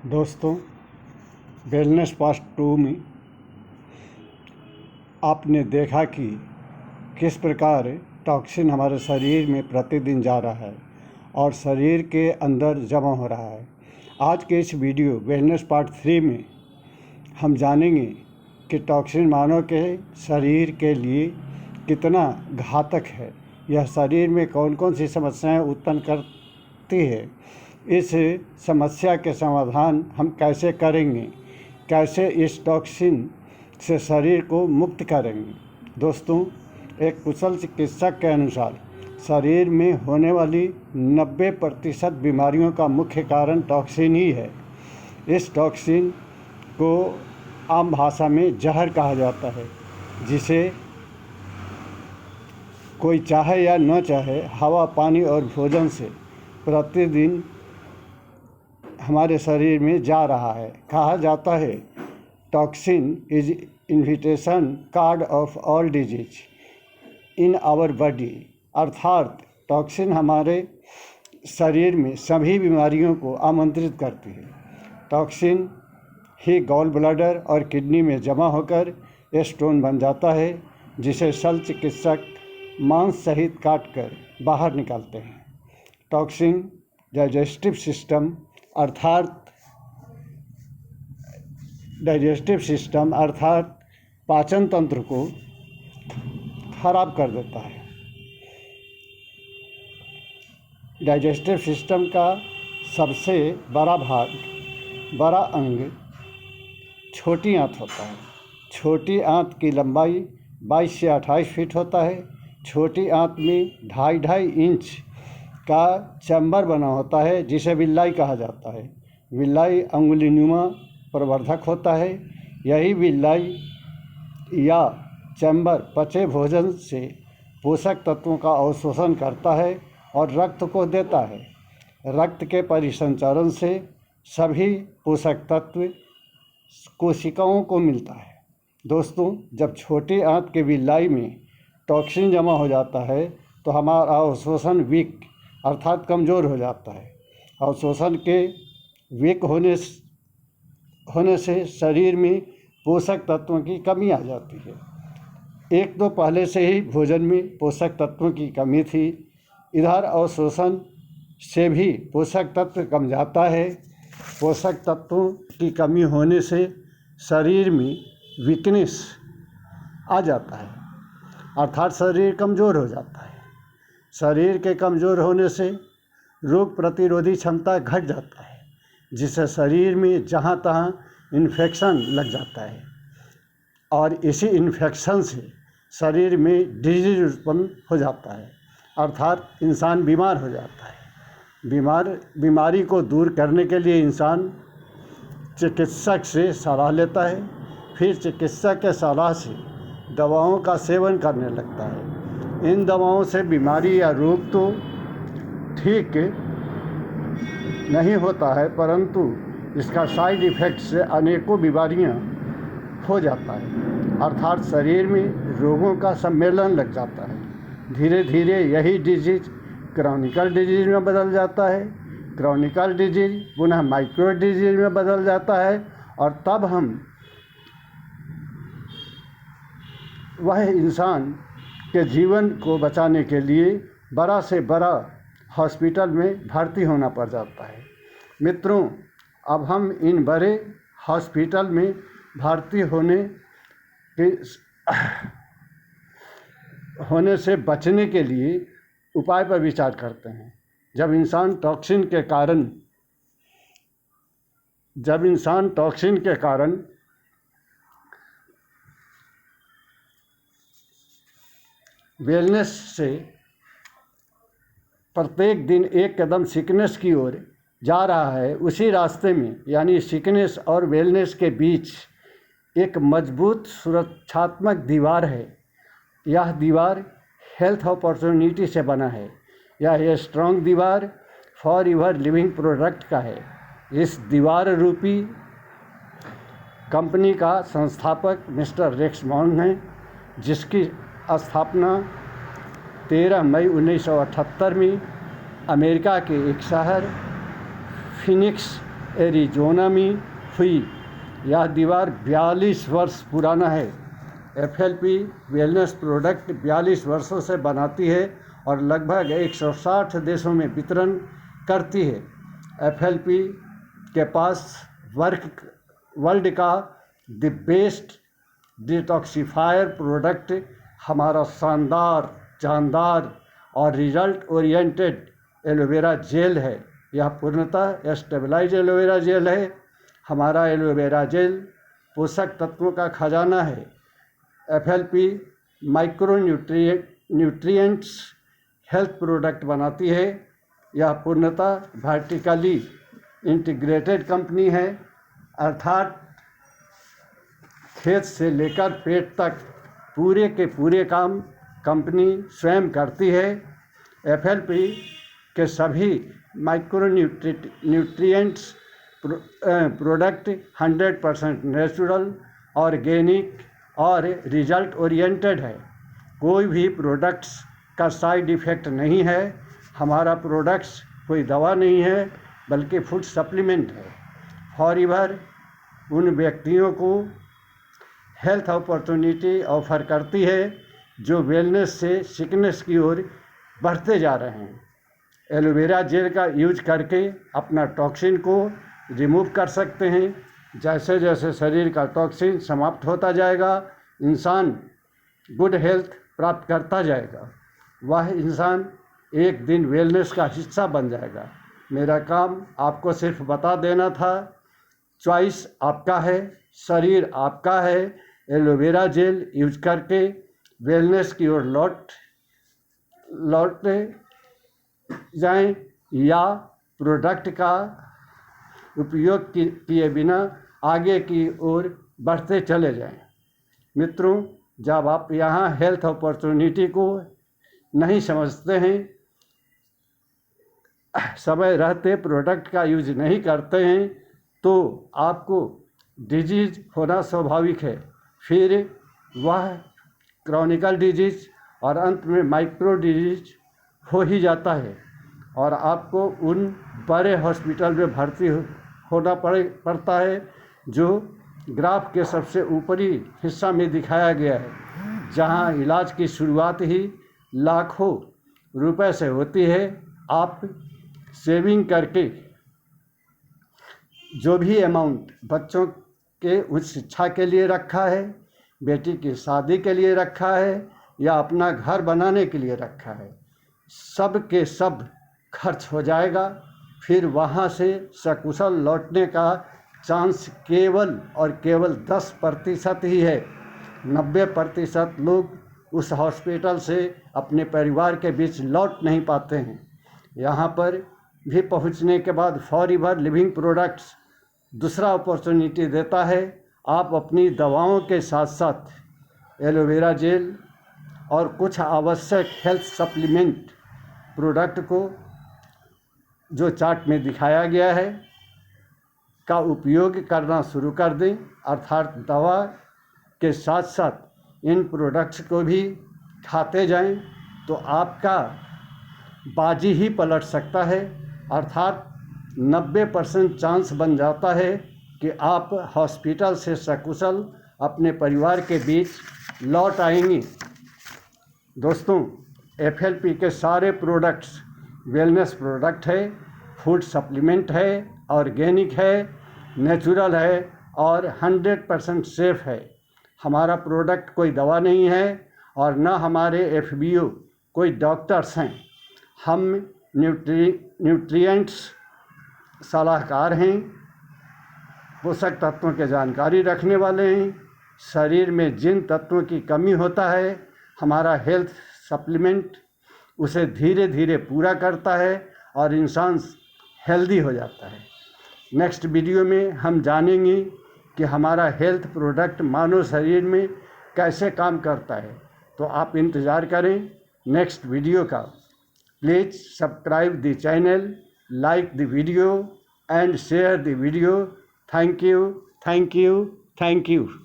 दोस्तों, wellness part 2 में आपने देखा कि किस प्रकार टॉक्सिन हमारे शरीर में प्रतिदिन जा रहा है और शरीर के अंदर जमा हो रहा है। आज के इस वीडियो वेलनेस पार्ट 3 में हम जानेंगे कि टॉक्सिन मानव के शरीर के लिए कितना घातक है, यह शरीर में कौन कौन सी समस्याएं उत्पन्न करती है, इस समस्या के समाधान हम कैसे करेंगे, कैसे इस टॉक्सिन से शरीर को मुक्त करेंगे। दोस्तों, एक कुशल चिकित्सक के अनुसार शरीर में होने वाली 90% बीमारियों का मुख्य कारण टॉक्सिन ही है। इस टॉक्सिन को आम भाषा में जहर कहा जाता है, जिसे कोई चाहे या न चाहे हवा, पानी और भोजन से प्रतिदिन हमारे शरीर में जा रहा है। कहा जाता है, toxin is invitation card of all disease in our body, अर्थात टॉक्सिन हमारे शरीर में सभी बीमारियों को आमंत्रित करती है। टॉक्सिन ही गॉल ब्लैडर और किडनी में जमा होकर स्टोन बन जाता है, जिसे शल्य चिकित्सक मांस सहित काटकर बाहर निकालते हैं। टॉक्सिन डाइजेस्टिव सिस्टम अर्थात पाचन तंत्र को खराब कर देता है। डाइजेस्टिव सिस्टम का सबसे बड़ा अंग छोटी आंत होता है। छोटी आंत की लंबाई 22 से 28 फीट होता है। छोटी आंत में 2.5 इंच का चैम्बर बना होता है, जिसे विल्लाई कहा जाता है। विल्लाई अंगुलीनुमा प्रवर्धक होता है। यही विल्लाई या चैम्बर पचे भोजन से पोषक तत्वों का अवशोषण करता है और रक्त को देता है। रक्त के परिसंचरण से सभी पोषक तत्व कोशिकाओं को मिलता है। दोस्तों, जब छोटी आंत के विल्लाई में टॉक्सिन जमा हो जाता है तो हमारा अवशोषण वीक अर्थात कमज़ोर हो जाता है। अवशोषण के वीक होने से शरीर में पोषक तत्वों की कमी आ जाती है। एक तो पहले से ही भोजन में पोषक तत्वों की कमी थी, इधर अवशोषण से भी पोषक तत्व कम जाता है। पोषक तत्वों की कमी होने से शरीर में वीकनेस आ जाता है, अर्थात शरीर कमज़ोर हो जाता है। शरीर के कमज़ोर होने से रोग प्रतिरोधी क्षमता घट जाता है, जिससे शरीर में जहाँ तहाँ इन्फेक्शन लग जाता है और इसी इन्फेक्शन से शरीर में डिजीज उत्पन्न हो जाता है, अर्थात इंसान बीमार हो जाता है। बीमारी को दूर करने के लिए इंसान चिकित्सक से सलाह लेता है, फिर चिकित्सक के सलाह से दवाओं का सेवन करने लगता है। इन दवाओं से बीमारी या रोग तो ठीक नहीं होता है, परंतु इसका साइड इफ़ेक्ट से अनेकों बीमारियां हो जाता है, अर्थात शरीर में रोगों का सम्मेलन लग जाता है। धीरे धीरे यही डिजीज क्रॉनिकल डिजीज में बदल जाता है। क्रॉनिकल डिजीज पुनः माइक्रो डिजीज में बदल जाता है और तब हम वह इंसान के जीवन को बचाने के लिए बड़ा से बड़ा हॉस्पिटल में भर्ती होना पड़ जाता है। मित्रों, अब हम इन बड़े हॉस्पिटल में भर्ती होने से बचने के लिए उपाय पर विचार करते हैं। जब इंसान टॉक्सिन के कारण वेलनेस से प्रत्येक दिन एक कदम सिकनेस की ओर जा रहा है, उसी रास्ते में यानी सिकनेस और वेलनेस के बीच एक मजबूत सुरक्षात्मक दीवार है। यह दीवार हेल्थ अपॉर्चुनिटी से बना है। यह स्ट्रॉन्ग दीवार फॉर एवर लिविंग प्रोडक्ट का है। इस दीवार रूपी कंपनी का संस्थापक मिस्टर रेक्समॉन है, जिसकी स्थापना 13 मई 1978 में अमेरिका के एक शहर फिनिक्स एरिजोना में हुई। यह दीवार 42 वर्ष पुराना है। एफएलपी वेलनेस प्रोडक्ट 42 वर्षों से बनाती है और लगभग 160 देशों में वितरण करती है। एफएलपी के पास वर्ल्ड का द बेस्ट डिटॉक्सिफायर प्रोडक्ट हमारा शानदार, जानदार और रिजल्ट ओरिएंटेड एलोवेरा जेल है। यह पूर्णतः स्टेबलाइज एलोवेरा जेल है। हमारा एलोवेरा जेल पोषक तत्वों का खजाना है। FLP micro nutrients health product बनाती है। यह पूर्णतः वर्टिकली इंटीग्रेटेड कंपनी है, अर्थात खेत से लेकर पेट तक पूरे के पूरे काम कंपनी स्वयं करती है। एफएलपी के सभी micro nutrients product 100% natural, organic और रिजल्ट ओरिएंटेड है। कोई भी प्रोडक्ट्स का साइड इफ़ेक्ट नहीं है। हमारा प्रोडक्ट्स कोई दवा नहीं है, बल्कि फूड सप्लीमेंट है। फॉरएवर उन व्यक्तियों को हेल्थ अपॉर्चुनिटी ऑफर करती है जो वेलनेस से सिकनेस की ओर बढ़ते जा रहे हैं। एलोवेरा जेल का यूज करके अपना टॉक्सिन को रिमूव कर सकते हैं। जैसे जैसे शरीर का टॉक्सिन समाप्त होता जाएगा, इंसान गुड हेल्थ प्राप्त करता जाएगा। वह इंसान एक दिन वेलनेस का हिस्सा बन जाएगा। मेरा काम आपको सिर्फ बता देना था। चॉइस आपका है, शरीर आपका है। एलोवेरा जेल यूज करके वेलनेस की ओर लौट जाएं या प्रोडक्ट का उपयोग किए बिना आगे की ओर बढ़ते चले जाएं। मित्रों, जब आप यहाँ हेल्थ अपॉर्चुनिटी को नहीं समझते हैं, समय रहते प्रोडक्ट का यूज नहीं करते हैं, तो आपको डिजीज होना स्वाभाविक है। फिर वह क्रॉनिकल डिजीज और अंत में माइक्रो डिजीज हो ही जाता है और आपको उन बड़े हॉस्पिटल में भर्ती होना पड़ता है जो ग्राफ के सबसे ऊपरी हिस्सा में दिखाया गया है, जहां इलाज की शुरुआत ही लाखों रुपए से होती है। आप सेविंग करके जो भी अमाउंट बच्चों के उच्च शिक्षा के लिए रखा है, बेटी की शादी के लिए रखा है या अपना घर बनाने के लिए रखा है, सब के सब खर्च हो जाएगा। फिर वहाँ से सकुशल लौटने का चांस केवल और केवल 10% ही है। 90% लोग उस हॉस्पिटल से अपने परिवार के बीच लौट नहीं पाते हैं। यहाँ पर भी पहुँचने के बाद फॉरएवर लिविंग प्रोडक्ट्स दूसरा अपॉर्चुनिटी देता है। आप अपनी दवाओं के साथ साथ एलोवेरा जेल और कुछ आवश्यक हेल्थ सप्लीमेंट प्रोडक्ट को जो चार्ट में दिखाया गया है का उपयोग करना शुरू कर दें, अर्थात दवा के साथ साथ इन प्रोडक्ट्स को भी खाते जाएं, तो आपका बाजी ही पलट सकता है। अर्थात 90% चांस बन जाता है कि आप हॉस्पिटल से सकुशल अपने परिवार के बीच लौट आएंगे। दोस्तों, एफएलपी के सारे प्रोडक्ट्स वेलनेस प्रोडक्ट है, फूड सप्लीमेंट है, ऑर्गेनिक है, नेचुरल है और 100% सेफ है। हमारा प्रोडक्ट कोई दवा नहीं है और न हमारे एफबीओ कोई डॉक्टर्स हैं। हम न्यूट्रिएंट्स सलाहकार हैं, पोषक तत्वों के जानकारी रखने वाले हैं। शरीर में जिन तत्वों की कमी होता है, हमारा हेल्थ सप्लीमेंट उसे धीरे धीरे पूरा करता है और इंसान हेल्दी हो जाता है। नेक्स्ट वीडियो में हम जानेंगे कि हमारा हेल्थ प्रोडक्ट मानव शरीर में कैसे काम करता है। तो आप इंतज़ार करें नेक्स्ट वीडियो का। Please subscribe the channel, like the video and share the video. Thank you, thank you, thank you.